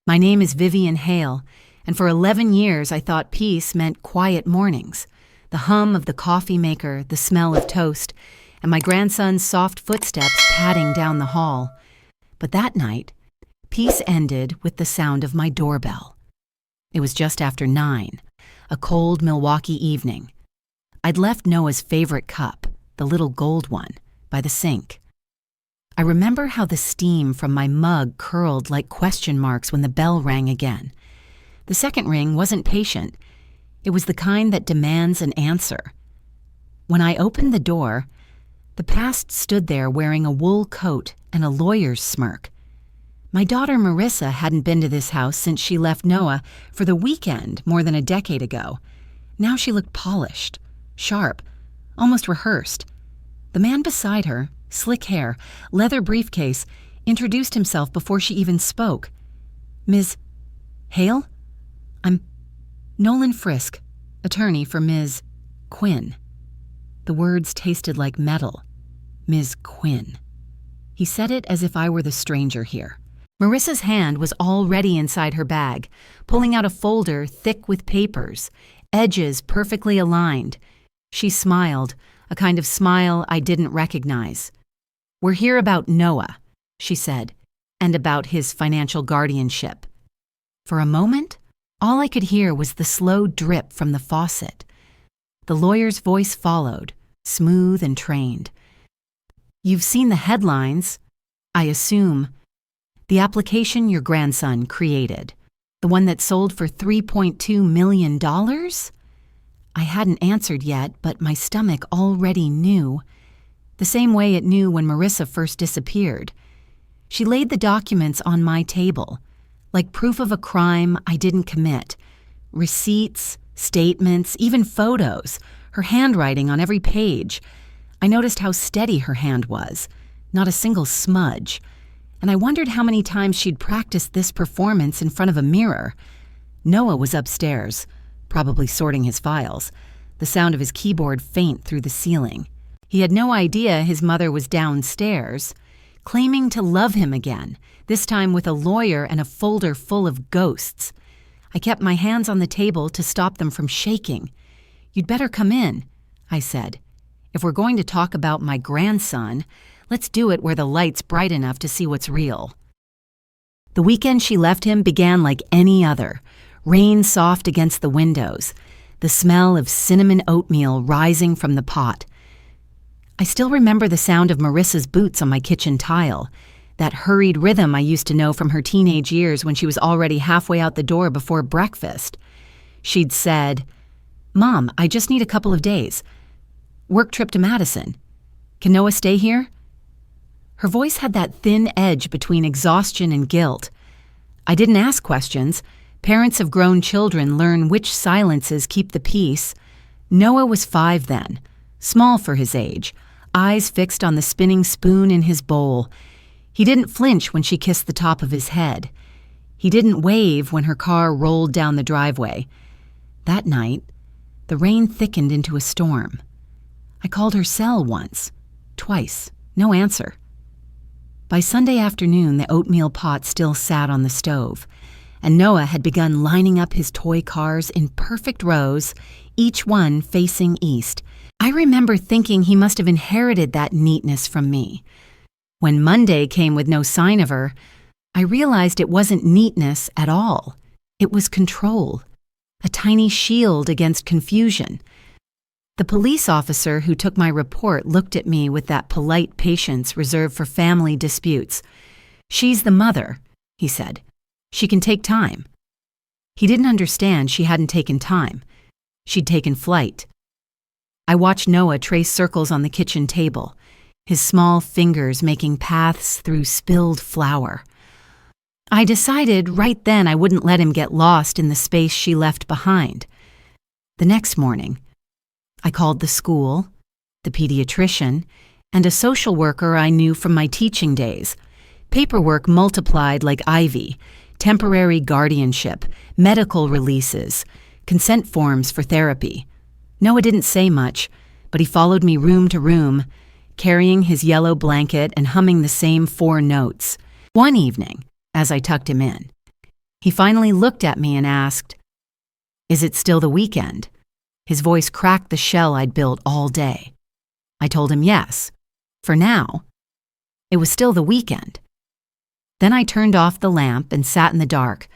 My name is Vivian Hale, and for 11 years I thought peace meant quiet mornings, the hum of the coffee maker, the smell of toast, and my grandson's soft footsteps padding down the hall. But that night, peace ended with the sound of my doorbell. It was just after 9, a cold Milwaukee evening. I'd left Noah's favorite cup, the little gold one, by the sink. I remember how the steam from my mug curled like question marks when the bell rang again. The second ring wasn't patient. It was the kind that demands an answer. When I opened the door, the past stood there wearing a wool coat and a lawyer's smirk. My daughter Marissa hadn't been to this house since she left Noah for the weekend more than a decade ago. Now she looked polished, sharp, almost rehearsed. The man beside her, slick hair, leather briefcase, introduced himself before she even spoke. "Ms. Hale? I'm Nolan Frisk, attorney for Ms. Quinn." The words tasted like metal. Ms. Quinn. He said it as if I were the stranger here. Marissa's hand was already inside her bag, pulling out a folder thick with papers, edges perfectly aligned. She smiled, a kind of smile I didn't recognize. "We're here about Noah," she said, "and about his financial guardianship." For a moment, all I could hear was the slow drip from the faucet. The lawyer's voice followed, smooth and trained. "You've seen the headlines, I assume. The application your grandson created, the one that sold for $3.2 million? I hadn't answered yet, but my stomach already knew, the same way it knew when Marissa first disappeared. She laid the documents on my table, like proof of a crime I didn't commit. Receipts, statements, even photos, her handwriting on every page. I noticed how steady her hand was, not a single smudge, and I wondered how many times she'd practiced this performance in front of a mirror. Noah was upstairs, probably sorting his files, the sound of his keyboard faint through the ceiling. He had no idea his mother was downstairs, claiming to love him again, this time with a lawyer and a folder full of ghosts. I kept my hands on the table to stop them from shaking. "You'd better come in," I said. "If we're going to talk about my grandson, let's do it where the light's bright enough to see what's real." The weekend she left him began like any other, rain soft against the windows, the smell of cinnamon oatmeal rising from the pot. I still remember the sound of Marissa's boots on my kitchen tile, that hurried rhythm I used to know from her teenage years when she was already halfway out the door before breakfast. She'd said, "Mom, I just need a couple of days. Work trip to Madison. Can Noah stay here?" Her voice had that thin edge between exhaustion and guilt. I didn't ask questions. Parents of grown children learn which silences keep the peace. Noah was 5 then, small for his age, eyes fixed on the spinning spoon in his bowl. He didn't flinch when she kissed the top of his head. He didn't wave when her car rolled down the driveway. That night, the rain thickened into a storm. I called her cell once, twice, no answer. By Sunday afternoon, the oatmeal pot still sat on the stove, and Noah had begun lining up his toy cars in perfect rows, each one facing east. I remember thinking he must have inherited that neatness from me. When Monday came with no sign of her, I realized it wasn't neatness at all. It was control, a tiny shield against confusion. The police officer who took my report looked at me with that polite patience reserved for family disputes. "She's the mother," he said. "She can take time." He didn't understand she hadn't taken time. She'd taken flight. I watched Noah trace circles on the kitchen table, his small fingers making paths through spilled flour. I decided right then I wouldn't let him get lost in the space she left behind. The next morning, I called the school, the pediatrician, and a social worker I knew from my teaching days. Paperwork multiplied like ivy, temporary guardianship, medical releases, consent forms for therapy. Noah didn't say much, but he followed me room to room, carrying his yellow blanket and humming the same 4 notes. One evening, as I tucked him in, He finally looked at me and asked, "Is it still the weekend?" His voice cracked the shell I'd built all day. I told him yes. For now. It was still the weekend. Then I turned off the lamp and sat in the dark,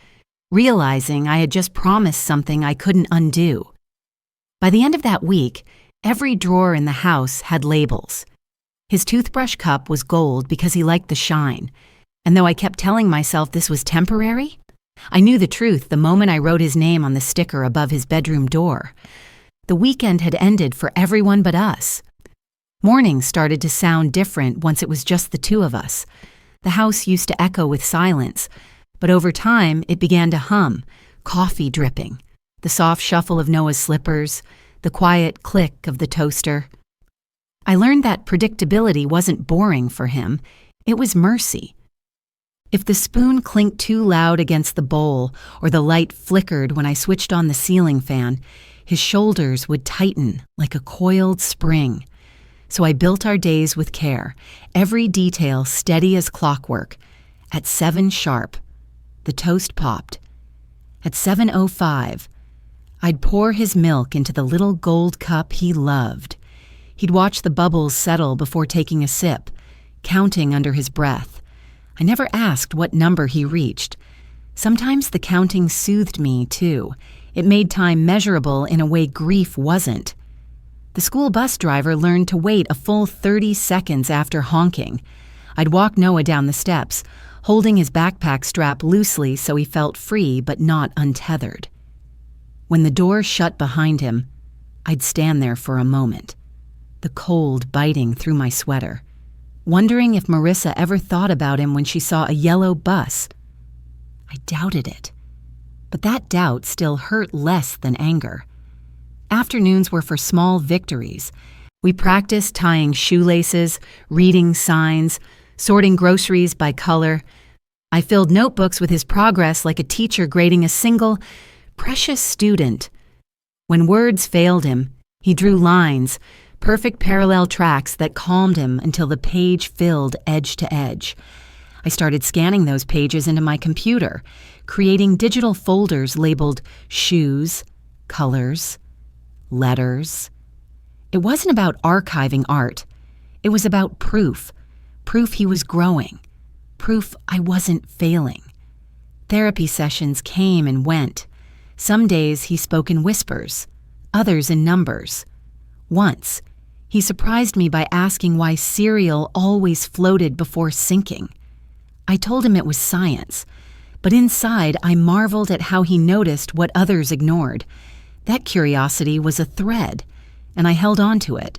realizing I had just promised something I couldn't undo. By the end of that week, every drawer in the house had labels. His toothbrush cup was gold because he liked the shine, and though I kept telling myself this was temporary, I knew the truth the moment I wrote his name on the sticker above his bedroom door. The weekend had ended for everyone but us. Mornings started to sound different once it was just the two of us. The house used to echo with silence, but over time it began to hum, coffee dripping, the soft shuffle of Noah's slippers, the quiet click of the toaster. I learned that predictability wasn't boring for him, it was mercy. If the spoon clinked too loud against the bowl or the light flickered when I switched on the ceiling fan, his shoulders would tighten like a coiled spring. So I built our days with care, every detail steady as clockwork. At 7 sharp, the toast popped. At 7:05, I'd pour his milk into the little gold cup he loved. He'd watch the bubbles settle before taking a sip, counting under his breath. I never asked what number he reached. Sometimes the counting soothed me, too. It made time measurable in a way grief wasn't. The school bus driver learned to wait a full 30 seconds after honking. I'd walk Noah down the steps, holding his backpack strap loosely so he felt free but not untethered. When the door shut behind him, I'd stand there for a moment, the cold biting through my sweater, wondering if Marissa ever thought about him when she saw a yellow bus. I doubted it, but that doubt still hurt less than anger. Afternoons were for small victories. We practiced tying shoelaces, reading signs, sorting groceries by color. I filled notebooks with his progress like a teacher grading a single, precious student. When words failed him, he drew lines, perfect parallel tracks that calmed him until the page filled edge to edge. I started scanning those pages into my computer, creating digital folders labeled shoes, colors, letters. It wasn't about archiving art. It was about proof he was growing, proof I wasn't failing. Therapy sessions came and went. Some days he spoke in whispers, others in numbers. Once, he surprised me by asking why cereal always floated before sinking. I told him it was science, but inside I marveled at how he noticed what others ignored. That curiosity was a thread, and I held on to it.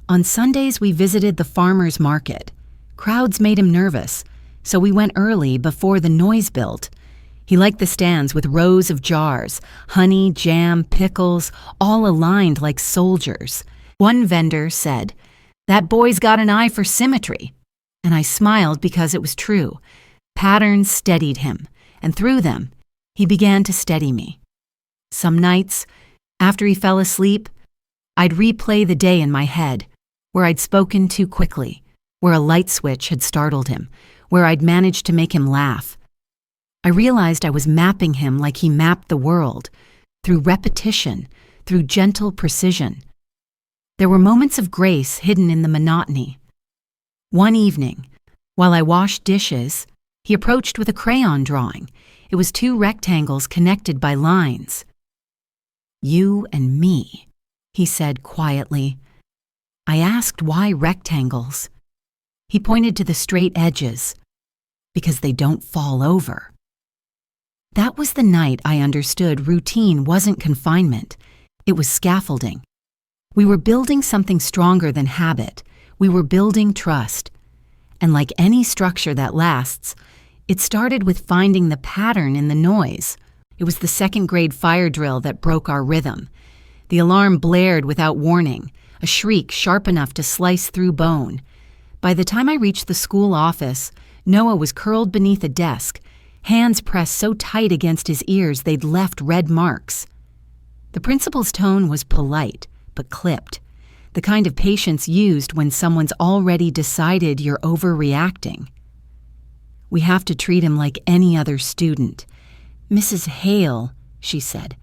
On Sundays, we visited the farmer's market. Crowds made him nervous, so we went early before the noise built. He liked the stands with rows of jars, honey, jam, pickles, all aligned like soldiers. One vendor said, "That boy's got an eye for symmetry." And I smiled because it was true. Patterns steadied him, and through them, he began to steady me. Some nights, after he fell asleep, I'd replay the day in my head, where I'd spoken too quickly, where a light switch had startled him, where I'd managed to make him laugh. I realized I was mapping him like he mapped the world, through repetition, through gentle precision. There were moments of grace hidden in the monotony. One evening, while I washed dishes, he approached with a crayon drawing. It was 2 rectangles connected by lines. "You and me," he said quietly. I asked why rectangles. He pointed to the straight edges. Because they don't fall over. That was the night I understood routine wasn't confinement. It was scaffolding. We were building something stronger than habit. We were building trust. And like any structure that lasts, it started with finding the pattern in the noise. It was the 2nd grade fire drill that broke our rhythm. The alarm blared without warning, a shriek sharp enough to slice through bone. By the time I reached the school office, Noah was curled beneath a desk, hands pressed so tight against his ears they'd left red marks. The principal's tone was polite, but clipped, the kind of patience used when someone's already decided you're overreacting. "We have to treat him like any other student. Mrs. Hale, she said.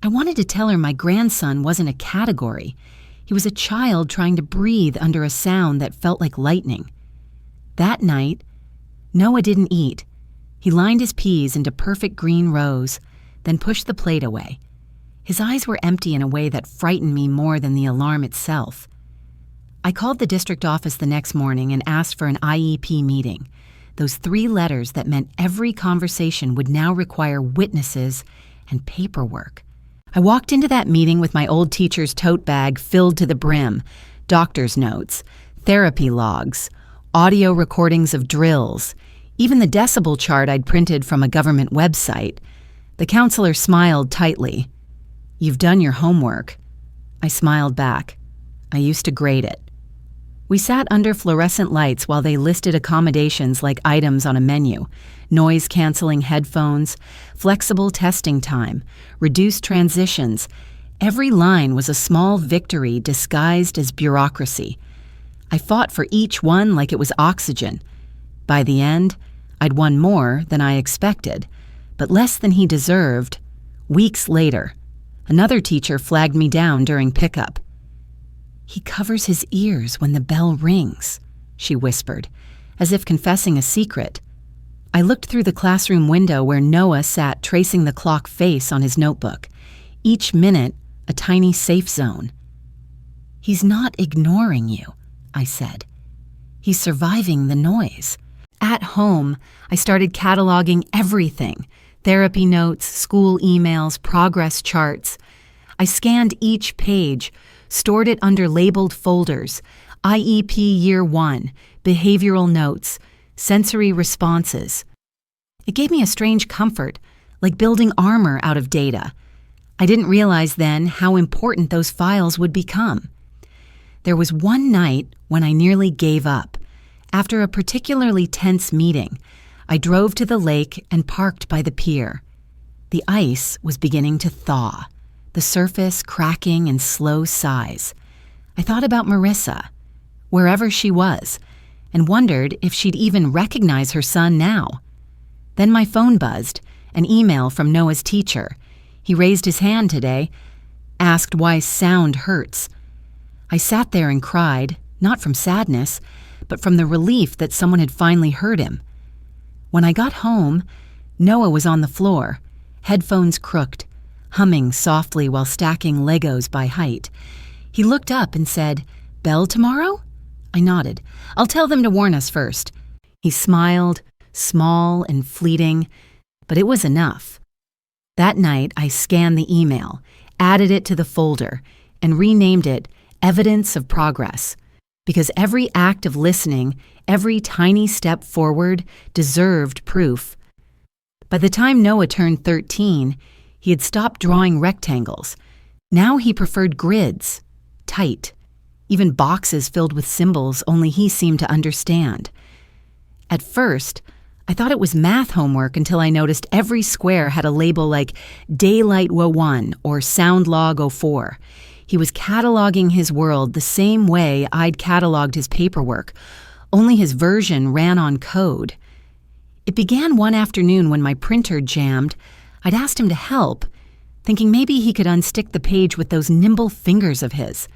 I wanted to tell her my grandson wasn't a category. He was a child trying to breathe under a sound that felt like lightning. That night, Noah didn't eat. He lined his peas into perfect green rows, then pushed the plate away. His eyes were empty in a way that frightened me more than the alarm itself. I called the district office the next morning and asked for an IEP meeting. Those 3 letters that meant every conversation would now require witnesses and paperwork. I walked into that meeting with my old teacher's tote bag filled to the brim, doctor's notes, therapy logs, audio recordings of drills, even the decibel chart I'd printed from a government website. The counselor smiled tightly. "You've done your homework." I smiled back. I used to grade it. We sat under fluorescent lights while they listed accommodations like items on a menu: noise-canceling headphones, flexible testing time, reduced transitions. Every line was a small victory disguised as bureaucracy. I fought for each one like it was oxygen. By the end, I'd won more than I expected, but less than he deserved. Weeks later, another teacher flagged me down during pickup. "He covers his ears when the bell rings," she whispered, as if confessing a secret. I looked through the classroom window where Noah sat tracing the clock face on his notebook, each minute a tiny safe zone. "He's not ignoring you," I said. "He's surviving the noise." At home, I started cataloging everything: therapy notes, school emails, progress charts. I scanned each page, stored it under labeled folders: IEP Year 1, behavioral notes, sensory responses. It gave me a strange comfort, like building armor out of data. I didn't realize then how important those files would become. There was one night when I nearly gave up. After a particularly tense meeting, I drove to the lake and parked by the pier. The ice was beginning to thaw, the surface cracking in slow sighs. I thought about Marissa, wherever she was, and wondered if she'd even recognize her son now. Then my phone buzzed, an email from Noah's teacher. He raised his hand today, asked why sound hurts. I sat there and cried, not from sadness, but from the relief that someone had finally heard him. When I got home, Noah was on the floor, headphones crooked, humming softly while stacking Legos by height. He looked up and said, "Bell tomorrow?" I nodded. "I'll tell them to warn us first." He smiled, small and fleeting, but it was enough. That night, I scanned the email, added it to the folder, and renamed it Evidence of Progress, because every act of listening, every tiny step forward, deserved proof. By the time Noah turned 13, he had stopped drawing rectangles. Now he preferred grids, tight, even boxes filled with symbols only he seemed to understand. At first, I thought it was math homework until I noticed every square had a label like Daylight 01 or Sound Log 04. He was cataloging his world the same way I'd cataloged his paperwork, only his version ran on code. It began one afternoon when my printer jammed. I'd asked him to help, thinking maybe he could unstick the page with those nimble fingers of his.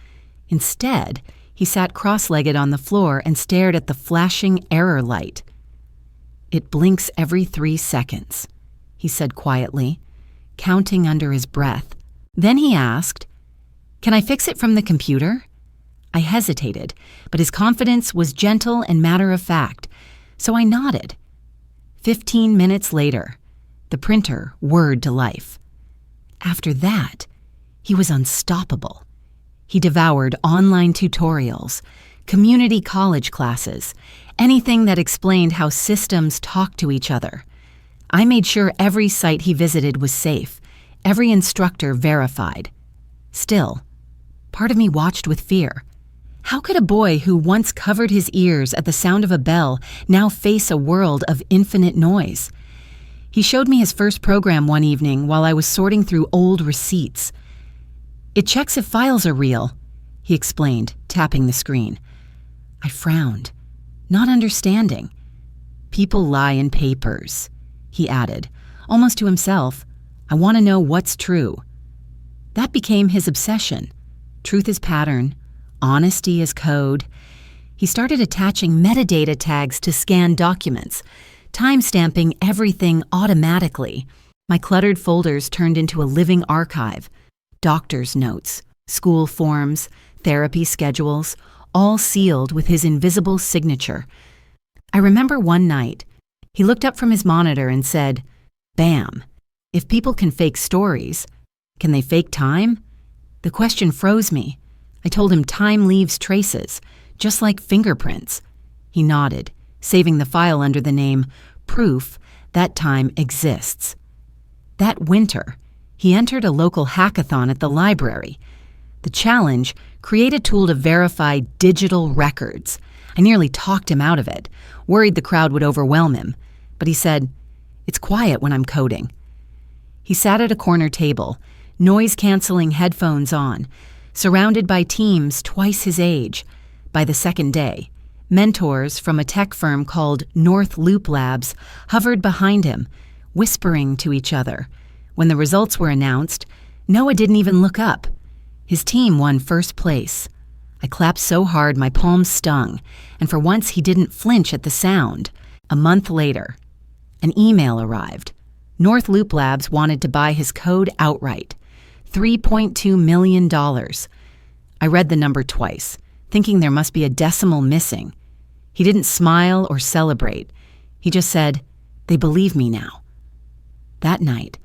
Instead, he sat cross-legged on the floor and stared at the flashing error light. "It blinks every 3 seconds, he said quietly, counting under his breath. Then he asked, "Can I fix it from the computer?" I hesitated, but his confidence was gentle and matter-of-fact, so I nodded. 15 minutes later, the printer whirred to life. After that, he was unstoppable. He devoured online tutorials, community college classes, anything that explained how systems talk to each other. I made sure every site he visited was safe, every instructor verified. Still, part of me watched with fear. How could a boy who once covered his ears at the sound of a bell now face a world of infinite noise? He showed me his first program one evening while I was sorting through old receipts. "It checks if files are real," he explained, tapping the screen. I frowned, not understanding. "People lie in papers," he added, almost to himself, "I want to know what's true." That became his obsession. Truth as pattern, honesty as code. He started attaching metadata tags to scanned documents, time-stamping everything automatically. My cluttered folders turned into a living archive. Doctor's notes, school forms, therapy schedules, all sealed with his invisible signature. I remember one night, he looked up from his monitor and said, "Bam, if people can fake stories, can they fake time?" The question froze me. I told him time leaves traces, just like fingerprints. He nodded, saving the file under the name Proof That Time Exists. That winter, he entered a local hackathon at the library. The challenge: create a tool to verify digital records. I nearly talked him out of it, worried the crowd would overwhelm him. But he said, "It's quiet when I'm coding." He sat at a corner table, noise-canceling headphones on, surrounded by teams twice his age. By the second day, mentors from a tech firm called North Loop Labs hovered behind him, whispering to each other. When the results were announced, Noah didn't even look up. His team won first place. I clapped so hard my palms stung, and for once he didn't flinch at the sound. A month later, an email arrived. North Loop Labs wanted to buy his code outright. $3.2 million. I read the number twice, thinking there must be a decimal missing. He didn't smile or celebrate. He just said, "They believe me now." That night,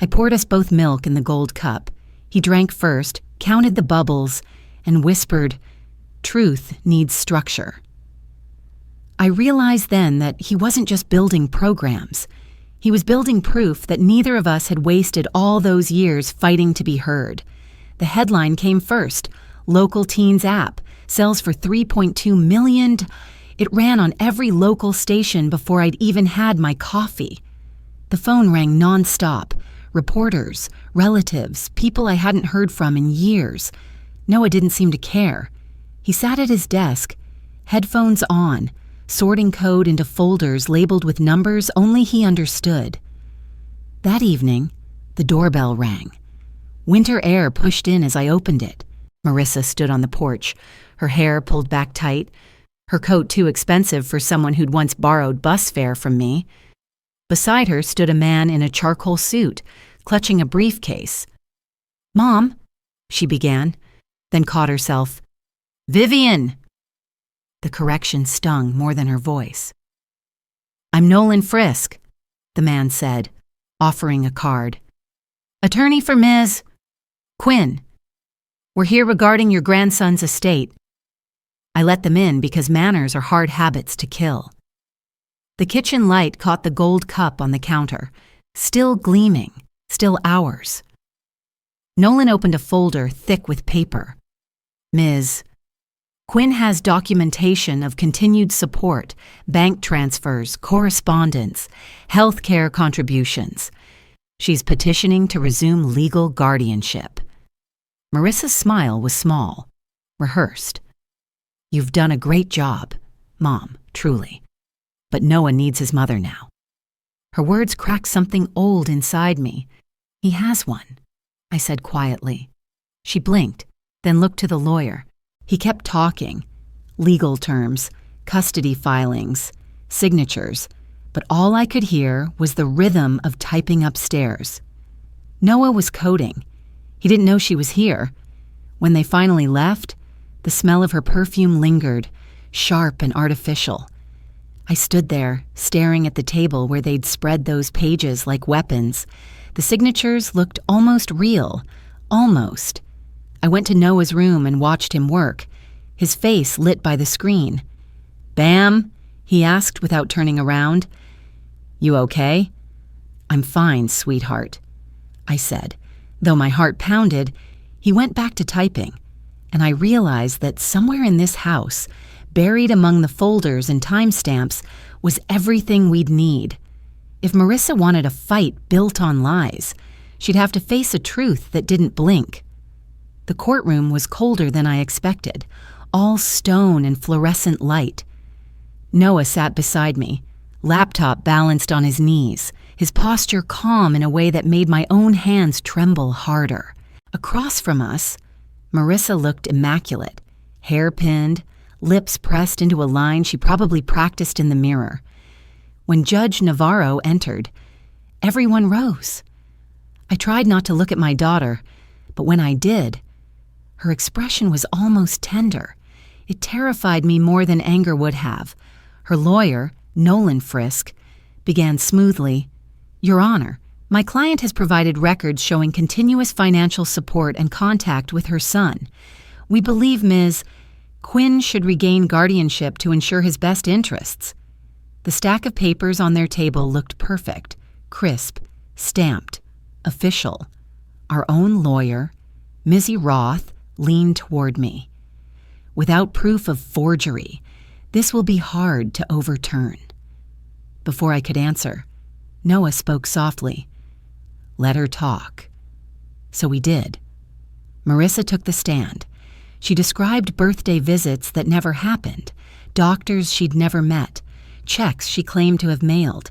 I poured us both milk in the gold cup. He drank first, counted the bubbles, and whispered, "Truth needs structure." I realized then that he wasn't just building programs. He was building proof that neither of us had wasted all those years fighting to be heard. The headline came first: Local Teens app sells for $3.2 million. It ran on every local station before I'd even had my coffee. The phone rang nonstop. Reporters, relatives, people I hadn't heard from in years. Noah didn't seem to care. He sat at his desk, headphones on, sorting code into folders labeled with numbers only he understood. That evening, the doorbell rang. Winter air pushed in as I opened it. Marissa stood on the porch, her hair pulled back tight, her coat too expensive for someone who'd once borrowed bus fare from me. Beside her stood a man in a charcoal suit, clutching a briefcase. "Mom," she began, then caught herself. "Vivian!" The correction stung more than her voice. "I'm Nolan Frisk," the man said, offering a card. "Attorney for Ms. Quinn. We're here regarding your grandson's estate." I let them in because manners are hard habits to kill. The kitchen light caught the gold cup on the counter, still gleaming, still ours. Nolan opened a folder thick with paper. "Ms. Quinn has documentation of continued support, bank transfers, correspondence, health care contributions. She's petitioning to resume legal guardianship." Marissa's smile was small, rehearsed. "You've done a great job, Mom, truly. But Noah needs his mother now." Her words cracked something old inside me. "He has one," I said quietly. She blinked, then looked to the lawyer. He kept talking. Legal terms, custody filings, signatures, but all I could hear was the rhythm of typing upstairs. Noah was coding. He didn't know she was here. When they finally left, the smell of her perfume lingered, sharp and artificial. I stood there, staring at the table where they'd spread those pages like weapons. The signatures looked almost real, almost. I went to Noah's room and watched him work, his face lit by the screen. "Bam?" he asked without turning around. "You okay?" "I'm fine, sweetheart," I said. Though my heart pounded, he went back to typing, and I realized that somewhere in this house, buried among the folders and timestamps, was everything we'd need. If Marissa wanted a fight built on lies, she'd have to face a truth that didn't blink. The courtroom was colder than I expected, all stone and fluorescent light. Noah sat beside me, laptop balanced on his knees, his posture calm in a way that made my own hands tremble harder. Across from us, Marissa looked immaculate, hair pinned, lips pressed into a line she probably practiced in the mirror. When Judge Navarro entered, everyone rose. I tried not to look at my daughter, but when I did, her expression was almost tender. It terrified me more than anger would have. Her lawyer, Nolan Frisk, began smoothly, "Your Honor, my client has provided records showing continuous financial support and contact with her son. We believe Ms. Quinn should regain guardianship to ensure his best interests." The stack of papers on their table looked perfect, crisp, stamped, official. Our own lawyer, Mizzy Roth, leaned toward me. "Without proof of forgery, this will be hard to overturn." Before I could answer, Noah spoke softly. "Let her talk." So we did. Marissa took the stand. She described birthday visits that never happened, doctors she'd never met, checks she claimed to have mailed.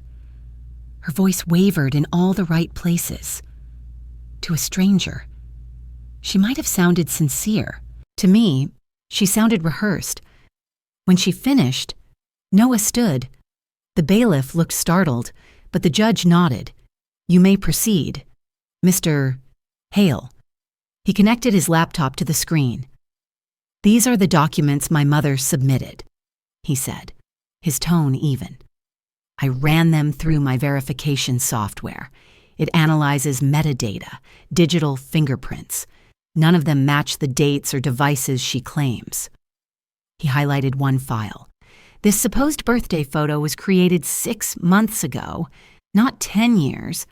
Her voice wavered in all the right places. To a stranger, she might have sounded sincere. To me, she sounded rehearsed. When she finished, Noah stood. The bailiff looked startled, but the judge nodded. "You may proceed, Mr. Hale." He connected his laptop to the screen. "These are the documents my mother submitted," he said, his tone even. "I ran them through my verification software. It analyzes metadata, digital fingerprints. None of them match the dates or devices she claims." He highlighted one file. "This supposed birthday photo was created 6 months ago, not 10 years.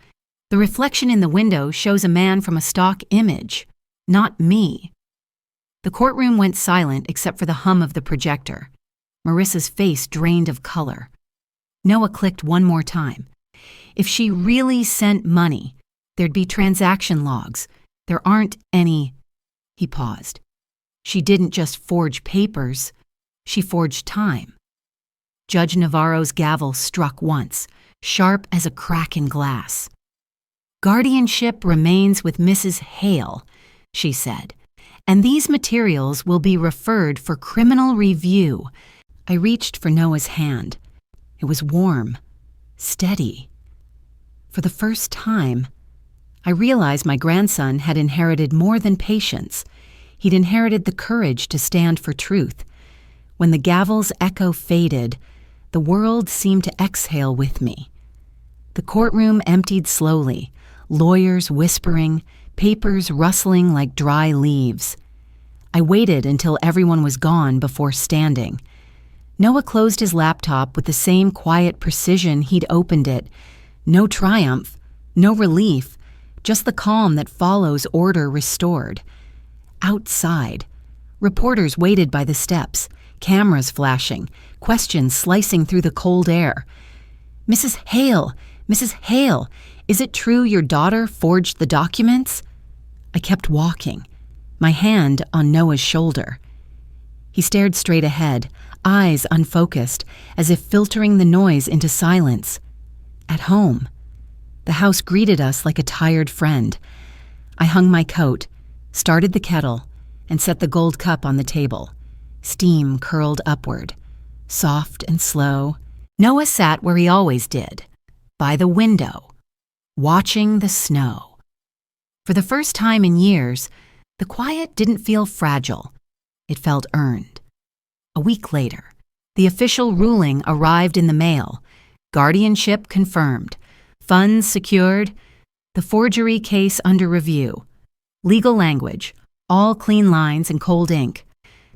The reflection in the window shows a man from a stock image, not me." The courtroom went silent except for the hum of the projector. Marissa's face drained of color. Noah clicked one more time. "If she really sent money, there'd be transaction logs. There aren't any." He paused. "She didn't just forge papers, she forged time." Judge Navarro's gavel struck once, sharp as a crack in glass. "Guardianship remains with Mrs. Hale," she said, "and these materials will be referred for criminal review." I reached for Noah's hand. It was warm, steady. For the first time, I realized my grandson had inherited more than patience. He'd inherited the courage to stand for truth. When the gavel's echo faded, the world seemed to exhale with me. The courtroom emptied slowly, lawyers whispering, papers rustling like dry leaves. I waited until everyone was gone before standing. Noah closed his laptop with the same quiet precision he'd opened it. No triumph, no relief, just the calm that follows order restored. Outside, reporters waited by the steps, cameras flashing, questions slicing through the cold air. "Mrs. Hale, Mrs. Hale, is it true your daughter forged the documents?" I kept walking, my hand on Noah's shoulder. He stared straight ahead, eyes unfocused, as if filtering the noise into silence. At home, the house greeted us like a tired friend. I hung my coat, started the kettle, and set the gold cup on the table. Steam curled upward, soft and slow. Noah sat where he always did, by the window, watching the snow. For the first time in years, the quiet didn't feel fragile. It felt earned. A week later, the official ruling arrived in the mail. Guardianship confirmed. Funds secured. The forgery case under review. Legal language, all clean lines and cold ink.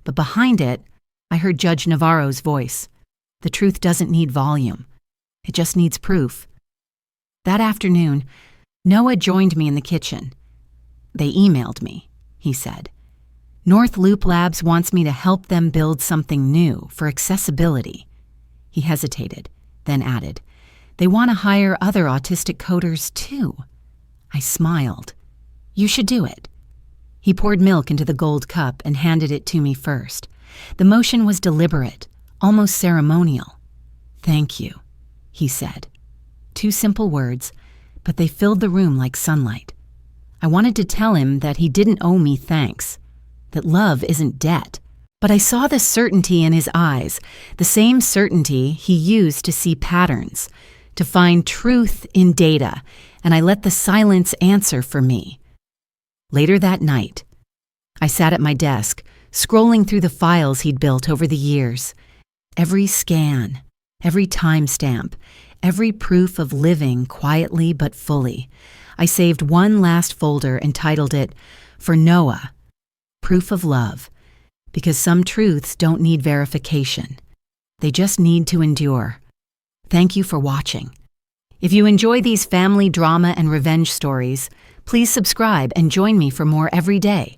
But behind it, I heard Judge Navarro's voice. The truth doesn't need volume. It just needs proof. That afternoon, Noah joined me in the kitchen. "They emailed me," he said. "North Loop Labs wants me to help them build something new for accessibility." He hesitated, then added, "They want to hire other autistic coders too." I smiled. "You should do it." He poured milk into the gold cup and handed it to me first. The motion was deliberate, almost ceremonial. "Thank you," he said. 2 simple words, but they filled the room like sunlight. I wanted to tell him that he didn't owe me thanks, that love isn't debt. But I saw the certainty in his eyes, the same certainty he used to see patterns, to find truth in data, and I let the silence answer for me. Later that night, I sat at my desk, scrolling through the files he'd built over the years. Every scan, every timestamp, every proof of living quietly but fully. I saved one last folder and titled it, For Noah, Proof of Love, because some truths don't need verification. They just need to endure. Thank you for watching. If you enjoy these family drama and revenge stories, please subscribe and join me for more every day.